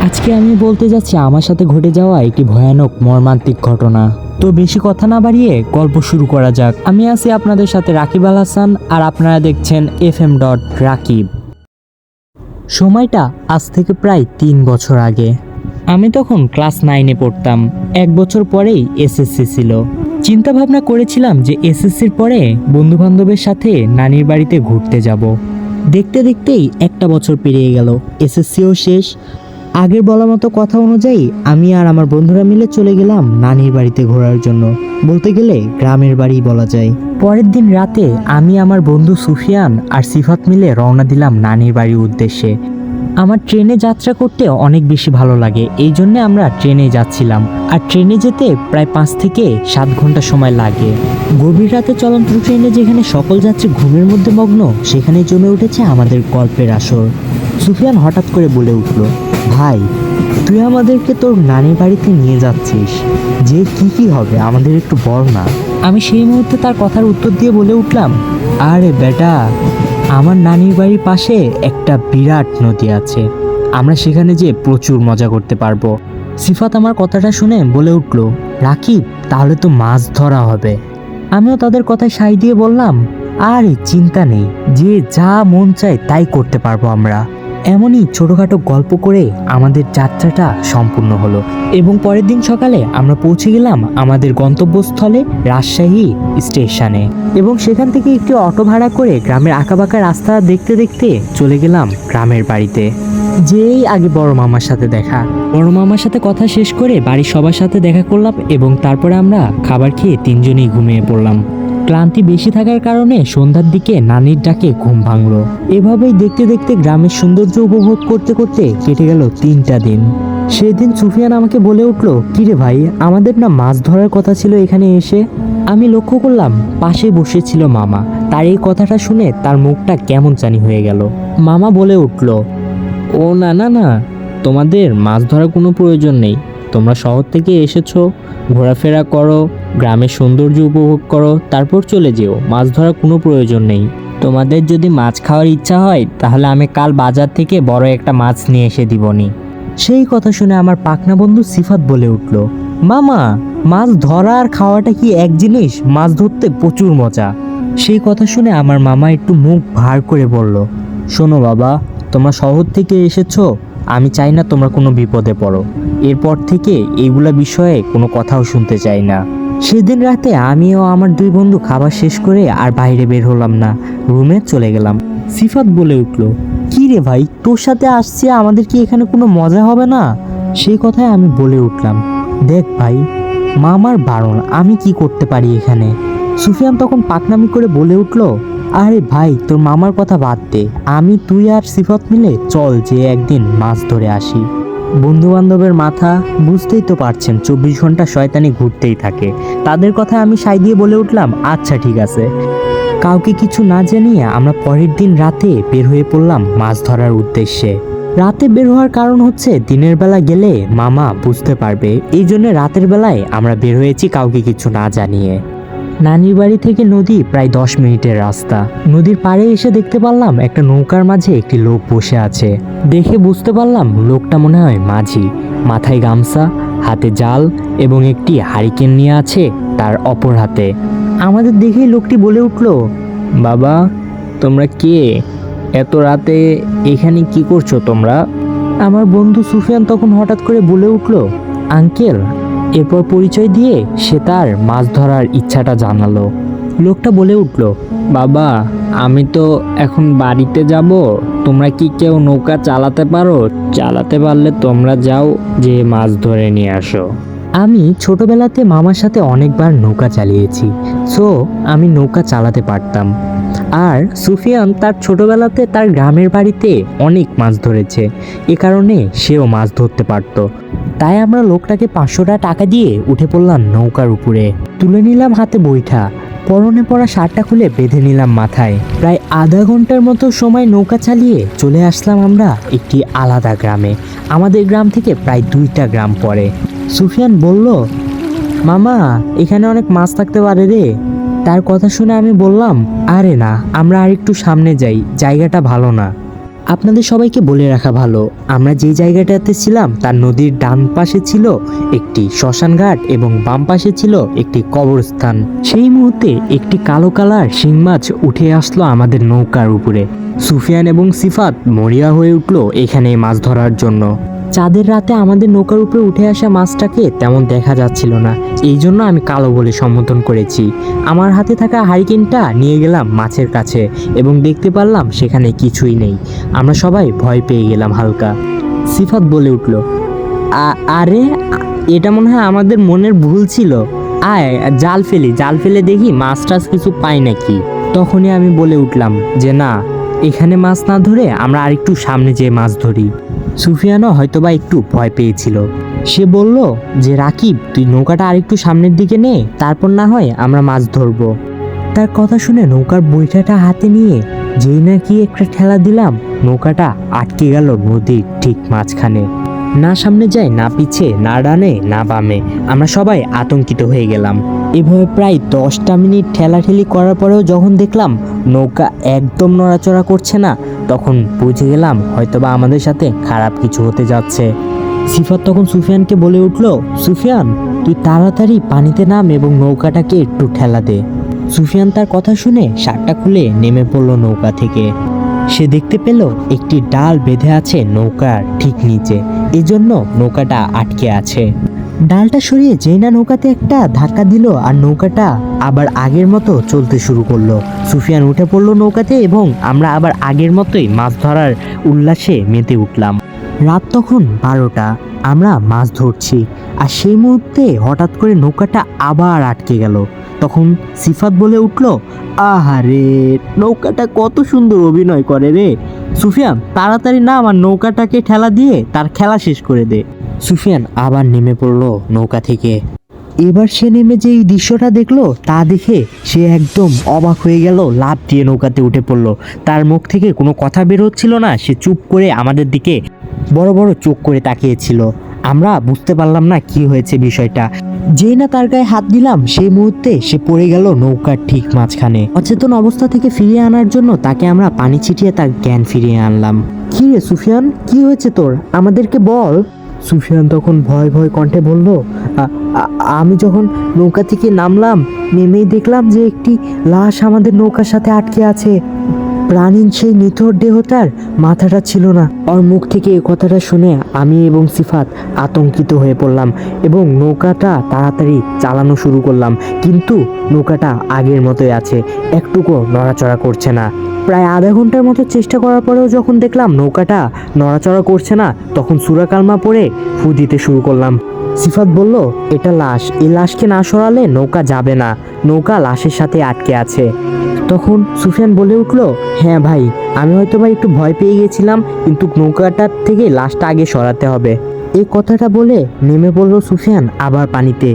আজকে আমি বলতে যাচ্ছি আমার সাথে ঘটে যাওয়া একটি ভয়ানক মর্মান্তিক ঘটনা। তো বেশি কথা না বাড়িয়ে গল্প শুরু করা যাক। আমি আছি আপনাদের সাথে রাকিব আল হাসান, আর আপনারা দেখছেন FM.রাকিব। সময়টা আজ থেকে প্রায় 3 বছর আগে। আমি তখন ক্লাস 9-এ পড়তাম। 1 বছর পরেই এসএসসি ছিল। চিন্তা ভাবনা করেছিলাম যে এসএসসির পরে বন্ধু বান্ধবের সাথে নানির বাড়িতে ঘুরতে যাব। দেখতে দেখতেই 1টা বছর পেরিয়ে গেল, এসএসসিও শেষ। আগের বলা মতো কথা অনুযায়ী আমি আর আমার বন্ধুরা মিলে চলে গেলাম নানির বাড়িতে ঘোরার জন্য। বলতে গেলে গ্রামের বাড়ি বলা যায়। পরের দিন রাতে আমি, আমার বন্ধু সুফিয়ান আর সিফাত মিলে রওনা দিলাম নানির বাড়ির উদ্দেশ্যে। আমার ট্রেনে যাত্রা করতে অনেক বেশি ভালো লাগে, এই জন্য আমরা ট্রেনে যাচ্ছিলাম। আর ট্রেনে যেতে প্রায় 5 থেকে 7 ঘন্টা সময় লাগে। গভীর রাতে চলন্ত ট্রেনে যেখানে সকল যাত্রী ঘুমের মধ্যে মগ্ন, সেখানে জমে উঠেছে আমাদের গল্পের আসর। সুফিয়ান হঠাৎ করে বলে উঠল, ভাই তুই আমাদেরকে তোর নানির বাড়িতে নিয়ে যাচ্ছিস, যে কি হবে আমাদের একটু বল না। আমি সেই মুহূর্তে তার কথার উত্তর দিয়ে বলে উঠলাম, আরে বেটা, আমার নানির বাড়ির পাশে একটা বিরাট নদী আছে, আমরা সেখানে যেয়ে প্রচুর মজা করতে পারবো। সিফাত আমার কথাটা শুনে বলে উঠল, রাকিব তাহলে তো মাছ ধরা হবে। আমিও তাদের কথায় সায় দিয়ে বললাম, আরে চিন্তা নেই, যে যা মন চায় তাই করতে পারবো আমরা। এমনই ছোটোখাটো গল্প করে আমাদের যাত্রাটা সম্পূর্ণ হলো এবং পরের দিন সকালে আমরা পৌঁছে গেলাম আমাদের গন্তব্যস্থলে রাজশাহী স্টেশনে। এবং সেখান থেকে একটি অটো ভাড়া করে গ্রামের আঁকাবাঁকা রাস্তা দেখতে দেখতে চলে গেলাম গ্রামের বাড়িতে। যেই আগে বড় মামার সাথে দেখা, বড় মামার সাথে কথা শেষ করে বাড়ির সবার সাথে দেখা করলাম এবং তারপরে আমরা খাবার খেয়ে 3জনই ঘুমিয়ে পড়লাম। ক্লান্তি বেশি থাকার কারণে সন্ধ্যার দিকে নানির ডাকে ঘুম ভাঙলো। এভাবেই দেখতে দেখতে গ্রামের সৌন্দর্য উপভোগ করতে করতে কেটে গেল 3টা দিন। সেদিন সুফিয়ান আমাকে বলে উঠলো, কিরে ভাই, আমাদের না মাছ ধরার কথা ছিল এখানে এসে। আমি লক্ষ্য করলাম পাশে বসেছিল মামা। তার এই কথাটা শুনে তার মুখটা কেমন জানি হয়ে গেল। মামা বলে উঠলো, ও না না না, তোমাদের মাছ ধরার কোনো প্রয়োজন নেই। তোমরা শহর থেকে এসেছো, ঘোরাফেরা করো, গ্রামের সৌন্দর্য উপভোগ করো, তারপর চলে যেও। মাছ ধরার কোনো প্রয়োজন নেই। তোমাদের যদি মাছ খাওয়ার ইচ্ছা হয় তাহলে আমি কাল বাজার থেকে বড় একটা মাছ নিয়ে এসে দিবনি। সেই কথা শুনে আমার পাকনা বন্ধু সিফাত বলে উঠল, মামা, মাছ ধরা আর খাওয়াটা কি এক জিনিস? মাছ ধরতে প্রচুর মজা। সেই কথা শুনে আমার মামা একটু মুখ ভার করে বলল, শোনো বাবা, তোমরা শহর থেকে এসেছো, আমি চাই না তোমরা কোনো বিপদে পড়ো। এরপর থেকে এইগুলা বিষয়ে কোনো কথাও শুনতে চাই না। সেদিন রাতে আমিও আমার 2 বন্ধু খাবার শেষ করে আর বাইরে বের হলাম না, রুমে চলে গেলাম। সিফাত বলে উঠল, কি রে ভাই, তোর সাথে আসছি, আমাদের কি এখানে কোনো মজা হবে না? সেই কথায় আমি বলে উঠলাম, দেখ ভাই, মামার বারণ, আমি কি করতে পারি এখানে? সুফিয়ান তখন পাকনামি করে বলে উঠল, আরে ভাই, তোর মামার কথা বাদ দে, আমি, তুই আর সিফাত মিলে চল যে একদিন মাছ ধরে আসি। বন্ধু বান্ধবের মাথা বুঝতেই তো পারছেন, 24 ঘন্টা শয়তানি ঘুরতেই থাকে। তাদের কথা আমি সায় দিয়ে বলে উঠলাম, আচ্ছা ঠিক আছে। কাউকে কিছু না জানিয়ে আমরা পরের দিন রাতে বের হয়ে পড়লাম মাছ ধরার উদ্দেশ্যে। রাতে বের হওয়ার কারণ হচ্ছে দিনের বেলা গেলে মামা বুঝতে পারবে, এই জন্য রাতের বেলায় আমরা বের হয়েছি কাউকে কিছু না জানিয়ে। নানির বাড়ি থেকে নদী প্রায় 10 মিনিটের রাস্তা। নদীর পাড়ে এসে দেখতে পারলাম একটা নৌকার মাঝে একটি লোক বসে আছে। দেখে বুঝতে পারলাম লোকটা মনে হয় মাঝি। মাথায় গামছা, হাতে জাল এবং একটি হারিকেন নিয়ে আছে তার অপর হাতে। আমাদের দেখেই লোকটি বলে উঠল, বাবা, তোমরা কে? এত রাতে এখানে কি করছো তোমরা? আমার বন্ধু সুফিয়ান তখন হঠাৎ করে বলে উঠল, আঙ্কেল। এরপর পরিচয় দিয়ে সে তার মাছ ধরার ইচ্ছাটা জানালো। লোকটা বলে উঠল, বাবা, আমি তো এখন বাড়িতে যাব, তোমরা কি কেউ নৌকা চালাতে পারো? চালাতে পারলে তোমরা যাও, যে মাছ ধরে নিয়ে আসো। আমি ছোটবেলাতে মামার সাথে অনেকবার নৌকা চালিয়েছি, সো আমি নৌকা চালাতে পারতাম। আর সুফিয়ান তার ছোটবেলাতে তার গ্রামের বাড়িতে অনেক মাছ ধরেছে, এ কারণে সেও মাছ ধরতে পারত। তাই আমরা লোকটাকে 500 টাকা দিয়ে উঠে পড়লাম নৌকার উপরে। তুলে নিলাম হাতে বৈঠা, পরনে পরা শার্টটা খুলে বেঁধে নিলাম মাথায়। প্রায় আধা ঘন্টার মতো সময় নৌকা চালিয়ে চলে আসলাম আমরা একটি আলাদা গ্রামে। আমাদের গ্রাম থেকে প্রায় 2টা গ্রাম পরে। সুফিয়ান বলল, মামা, এখানে অনেক মাছ থাকতে পারে রে। তার কথা শুনে আমি বললাম, আরে না, আমরা আর একটু সামনে যাই, জায়গাটা ভালো না। আপনাদের সবাইকে বলে রাখা ভালো, আমরা যে জায়গাটাতে ছিলাম তার নদীর ডান পাশে ছিল একটি শ্মশান ঘাট এবং বাম পাশে ছিল একটি কবরস্থান। সেই মুহূর্তে একটি কালো কালার শিং মাছ উঠে আসলো আমাদের নৌকার উপরে। সুফিয়ান এবং সিফাত মরিয়া হয়ে উঠল এখানে মাছ ধরার জন্য। চাঁদের রাতে আমাদের নৌকার উপরে উঠে আসা মাছটাকে তেমন দেখা যাচ্ছিল না, এই জন্য আমি কালো বলে সম্বোধন করেছি। আমার হাতে থাকা হারিকেনটা নিয়ে গেলাম মাছের কাছে এবং দেখতে পারলাম সেখানে কিছুই নেই। আমরা সবাই ভয় পেয়ে গেলাম হালকা। সিফাত বলে উঠল, আরে এটা মনে হয় আমাদের মনের ভুল ছিল, আয় জাল ফেলে দেখি মাছ টাছ কিছু পাই নাকি। তখনই আমি বলে উঠলাম যে না, এখানে মাছ না ধরে আমরা আরেকটু সামনে যেয়ে মাছ ধরি। সুফিয়ানও হয়তোবা একটু ভয় পেয়েছিল। সে বলল যে রাকিব, তুই নৌকাটা আরেকটু সামনের দিকে নে, তারপর না হয় আমরা মাছ ধরবো। তার কথা শুনে নৌকার বৈঠাটা হাতে নিয়ে যেই নাকি একটা ঠেলা দিলাম, নৌকাটা আটকে গেল নদীর ঠিক মাঝখানে। না সামনে যায়, না পিছে, না ডানে না বামে। আমরা সবাই আতঙ্কিত হয়ে গেলাম। এভাবে প্রায় 10টা মিনিট ঠেলাঠেলি করার পরেও যখন দেখলাম নৌকা একদম নড়াচড়া করছে না, তখন বুঝে গেলাম হয়তোবা আমাদের সাথে খারাপ কিছু হতে যাচ্ছে। সিফাত তখন সুফিয়ানকে বলে উঠল, সুফিয়ান তুই তাড়াতাড়ি পানিতে নাম এবং নৌকাটাকে একটু ঠেলা দে। সুফিয়ান তার কথা শুনে শার্টটা খুলে নেমে পড়ল নৌকা থেকে। সে দেখতে পেল একটি ডাল বেঁধে আছে নৌকার ঠিক নিচে, এজন্য নৌকাটা আটকে আছে। ডালটা সরিয়ে যেই না নৌকাতে একটা ধাক্কা দিল আর নৌকাটা আবার আগের মতো চলতে শুরু করলো। সুফিয়ান উঠে পড়লো নৌকাতে এবং আমরা আবার আগের মতোই মাছ ধরার উল্লাসে মেতে উঠলাম। রাত তখন 12টা, আমরা মাছ ধরছি আর সেই মুহূর্তে হঠাৎ করে নৌকাটা আবার আটকে গেল। তখন সিফাত বলে উঠল, আহারে নৌকাটা কত সুন্দর অভিনয় করে রে। সুফিয়ান তাড়াতাড়ি না আমার নৌকাটাকে ঠেলা দিয়ে তার খেলা শেষ করে দে। সুফিয়ান আবার নেমে পড়লো নৌকা থেকে। এবার সে নেমে যে এই দৃশ্যটা দেখলো তা দেখে সে একদম অবাক হয়ে গেল, লাফ দিয়ে নৌকাতে উঠে পড়লো। তার মুখ থেকে কোনো কথা বের হচ্ছিল না, সে চুপ করে আমাদের দিকে বড় বড় চোখ করে তাকিয়েছিল। আমরা বুঝতে পারলাম না কি হয়েছে বিষয়টা। যেই না তার গায়ে হাত দিলাম সেই মুহূর্তে সে পড়ে গেল নৌকার ঠিক মাঝখানে। অচেতন অবস্থা থেকে ফিরিয়ে আনার জন্য তাকে আমরা পানি ছিটিয়ে তার জ্ঞান ফিরিয়ে আনলাম। কি রে সুফিয়ান, কি হয়েছে তোর, আমাদেরকে বল। সুফিয়ান তখন ভয় ভয় কণ্ঠে বলল, আমি যখন নৌকা থেকে নামলাম, নেমেই দেখলাম যে একটি লাশ আমাদের নৌকার সাথে আটকে আছে। প্রাণীন সেই নিথর দেহটার মাথাটা ছিল না। ওর মুখ থেকে এই কথাটা শুনে আমি এবং সিফাত আতঙ্কিত হয়ে পড়লাম এবং নৌকাটা তাড়াতাড়ি চালানো শুরু করলাম, কিন্তু নৌকাটা আগের মতোই আছে, একটুকু নড়াচড়া করছে না। প্রায় আধা ঘন্টার মতো চেষ্টা করার পরেও যখন দেখলাম নৌকাটা নড়াচড়া করছে না, তখন সূরা কালমা পড়ে ফু দিতে শুরু করলাম। সিফাত বলল, এটা লাশ, এই লাশকে না সরালে নৌকা যাবে না, নৌকা লাশের সাথে আটকে আছে। তখন সুফিয়ান বলে উঠল, হ্যাঁ ভাই, আমি হয়তো একটু ভয় পেয়ে গেছিলাম, কিন্তু নৌকাটার থেকে লাশটা আগে সরাতে হবে। এই কথাটা বলে নেমে পড়ল সুফিয়ান আবার পানিতে।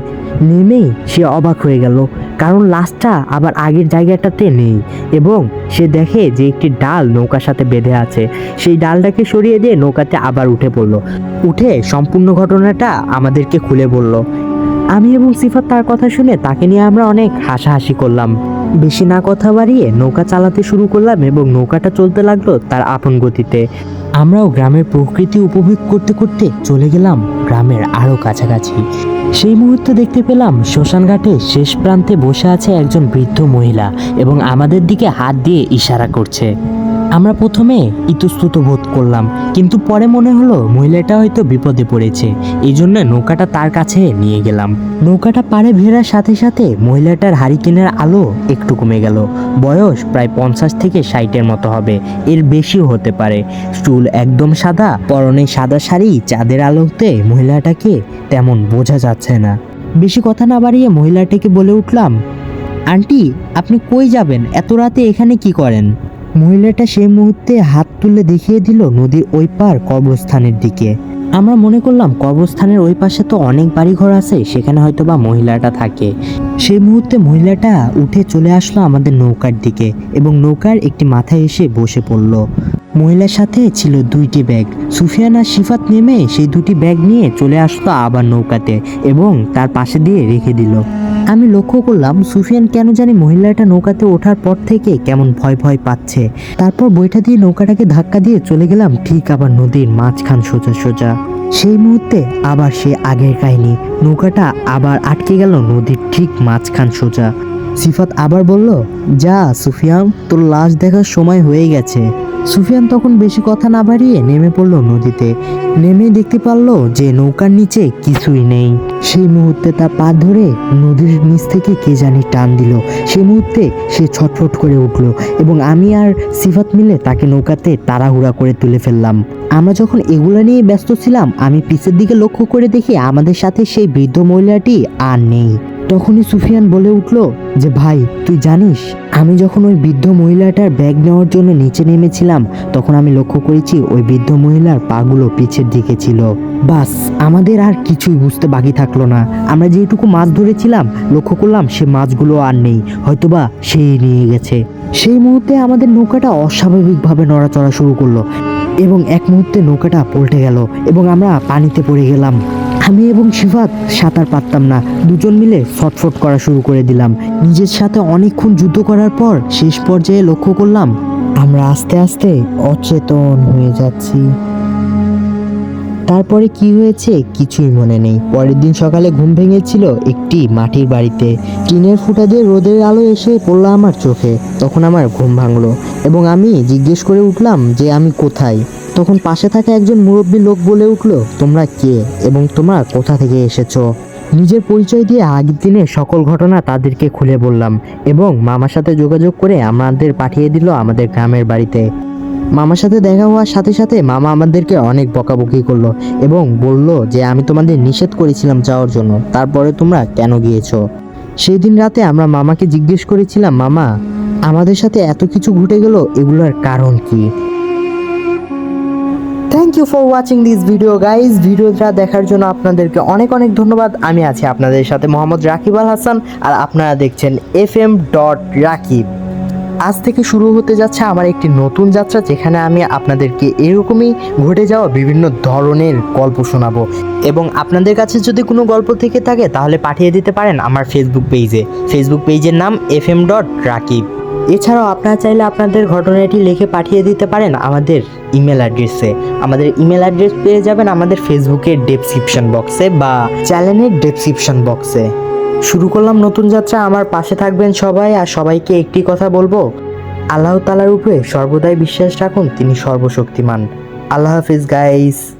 নেমেই সে অবাক হয়ে গেল, কারণ লাশটা আবার আগের জায়গাটাতে নেই এবং সে দেখে যে একটি ডাল নৌকার সাথে বেঁধে আছে। সেই ডালটাকে সরিয়ে দিয়ে নৌকাতে আবার উঠে পড়ল। উঠে সম্পূর্ণ ঘটনাটা আমাদেরকে খুলে বলল। আমি এবং সিফাত তার কথা শুনে তাকে নিয়ে আমরা অনেক হাসাহাসি করলাম। বেশি না কথা বাড়িয়ে নৌকা চালাতে শুরু করলাম এবং নৌকাটা চলতে লাগলো তার আপন গতিতে। আমরাও গ্রামের প্রকৃতি উপভোগ করতে করতে চলে গেলাম গ্রামের আরও কাছাকাছি। সেই মুহূর্তে দেখতে পেলাম শ্মশান ঘাটে শেষ প্রান্তে বসে আছে একজন বৃদ্ধ মহিলা এবং আমাদের দিকে হাত দিয়ে ইশারা করছে। আমরা প্রথমে ইতস্তত বোধ করলাম, কিন্তু পরে মনে হলো মহিলাটা হয়তো বিপদে পড়েছে, এই জন্য নৌকাটা তার কাছে নিয়ে গেলাম। নৌকাটা পাড়ে ভেড়ার সাথে সাথে মহিলাটার হারিকেনের আলো একটু কমে গেল। বয়স প্রায় 50 থেকে 60-এর মতো হবে, এর বেশিও হতে পারে। চুল একদম সাদা, পরনে সাদা শাড়ি, চাঁদের আলোতে মহিলাটাকে তেমন বোঝা যাচ্ছে না। বেশি কথা না বাড়িয়ে মহিলাটাকে বলে উঠলাম, আন্টি আপনি কই যাবেন, এত রাতে এখানে কি করেন? মহিলাটা সেই মুহূর্তে হাত তুলে দেখিয়ে দিল নদীর ওই পার কবরস্থানের দিকে। আমরা মনে করলাম কবরস্থানের ওই পাশে তো অনেক বাড়িঘর আছে, সেখানে হয়তো বা মহিলাটা থাকে। সেই মুহূর্তে মহিলাটা উঠে চলে আসলো আমাদের নৌকার দিকে এবং নৌকার একটি মাথায় এসে বসে পড়ল। মহিলার সাথে ছিল 2টি ব্যাগ। সুফিয়ান আর সিফাত নেমে সেই 2টি ব্যাগ নিয়ে চলে আসলো আবার নৌকাতে এবং তার পাশে দিয়ে রেখে দিল। আমি লক্ষ্য করলাম সুফিয়ান কেন জানি মহিলাটা নৌকাতে ওঠার পর থেকে কেমন ভয় ভয় পাচ্ছে। তারপর বইটা দিয়ে নৌকাটাকে ধাক্কা দিয়ে চলে গেলাম ঠিক আবার নদীর মাঝখান সোজা সোজা। সেই মুহূর্তে আবার সে আগের কাহিনী, নৌকাটা আবার আটকে গেল নদীর ঠিক মাঝখান সোজা। সিফাত আবার বলল, যা সুফিয়ান, তোর লাশ দেখার সময় হয়ে গেছে। সুফিয়ান তখন বেশি কথা না বাড়িয়ে নেমে পড়ল নদীতে। নেমে দেখতে পারলো যে নৌকার নিচে কিছুই নেই। সেই মুহূর্তে তার পা ধরে নদীর নিচ থেকে কে জানি টান দিল। সেই মুহূর্তে সে ছটফট করে উঠল এবং আমি আর সিফাত মিলে তাকে নৌকাতে তাড়াহুড়া করে তুলে ফেললাম। আমরা যখন এগুলো নিয়ে ব্যস্ত ছিলাম, আমি পিছের দিকে লক্ষ্য করে দেখি আমাদের সাথে সেই বৃদ্ধ মহিলাটি আর নেই। তখনই সুফিয়ান বলে উঠল যে, ভাই তুই জানিস, আমি যখন ওই বৃদ্ধ মহিলাটার ব্যাগ নেওয়ার জন্য নিচে নেমেছিলাম, তখন আমি লক্ষ্য করেছি ওই বৃদ্ধ মহিলার পাগুলো পিছের দিকে ছিল। বাস, আমাদের আর কিছুই বুঝতে বাকি থাকলো না। আমরা যেটুকু মাছ ধরেছিলাম, লক্ষ্য করলাম সে মাছগুলো আর নেই, হয়তোবা সেই নিয়ে গেছে। সেই মুহূর্তে আমাদের নৌকাটা অস্বাভাবিকভাবে নড়াচড়া শুরু করলো এবং এক মুহূর্তে নৌকাটা পল্টে গেল এবং আমরা পানিতে পড়ে গেলাম। আমি এবং সিফাত সাঁতার পারতাম না, দুজন মিলে ছটফট করা শুরু করে দিলাম। নিজের সাথে অনেকক্ষণ যুদ্ধ করার পর শেষ পর্যায়ে লক্ষ্য করলাম আমরা আস্তে আস্তে অচেতন হয়ে যাচ্ছি। তারপরে কি হয়েছে কিছুই মনে নেই। পরের দিন সকালে ঘুম ভেঙেছিল একটি মাটির বাড়িতে। টিনের ফুটা দিয়ে রোদের আলো এসে পড়লো আমার চোখে। তখন আমার ঘুম ভাঙলো এবং আমি জিজ্ঞেস করে উঠলাম যে আমি কোথায়। তখন পাশে থাকা একজন মুরব্বী লোক বলে উঠলো, তোমরা কে এবং তোমরা কোথা থেকে এসেছো। নিজের পরিচয় দিয়ে আগের দিনের সকল ঘটনা তাদেরকে খুলে বললাম এবং মামার সাথে যোগাযোগ করে আমাদের পাঠিয়ে দিল আমাদের গ্রামের বাড়িতে। মামার সাথে দেখা হওয়ার সাথে সাথে মামা আমাদেরকে অনেক বকাবকি করলো এবং বলল যে আমি তোমাদের নিষেধ করেছিলাম যাওয়ার জন্য, তারপরে তোমরা কেন গিয়েছো। সেই দিন রাতে আমরা মামাকে জিজ্ঞেস করেছিলাম, মামা আমাদের সাথে এত কিছু ঘটে গেল, এগুলোর কারণ কি। Thank you for watching this video guys. ভিডিওটা দেখার জন্য আপনাদেরকে অনেক অনেক ধন্যবাদ। আমি আছি আপনাদের সাথে মোহাম্মদ রাকিব আল হাসান, আর আপনারা দেখছেন FM.রাকিব। আজ থেকে শুরু হতে যাচ্ছে আমার একটি নতুন যাত্রা, যেখানে আমি আপনাদেরকে এরকমই ঘটে যাওয়া বিভিন্ন ধরনের গল্প শোনাবো। এবং আপনাদের কাছে যদি কোনো গল্প থেকে থাকে তাহলে পাঠিয়ে দিতে পারেন আমার ফেসবুক পেজের নাম FM.রাকিব। এছাড়াও আপনারা চাইলে আপনাদের ঘটনাটি লিখে পাঠিয়ে দিতে পারেন আমাদের ইমেল অ্যাড্রেসে। আমাদের ইমেল অ্যাড্রেস পেয়ে যাবেন আমাদের ফেসবুকের ডেসক্রিপশন বক্সে বা চ্যানেলের ডেসক্রিপশন বক্সে। শুরু করলাম নতুন যাত্রা। আমার পাশে থাকবেন সবাই, আর সবাইকে একটি কথা বলবো, আল্লাহ তাআলার উপরে সর্বদাই বিশ্বাস রাখুন, তিনি সর্বশক্তিমান। আল্লাহ হাফিজ গাইস।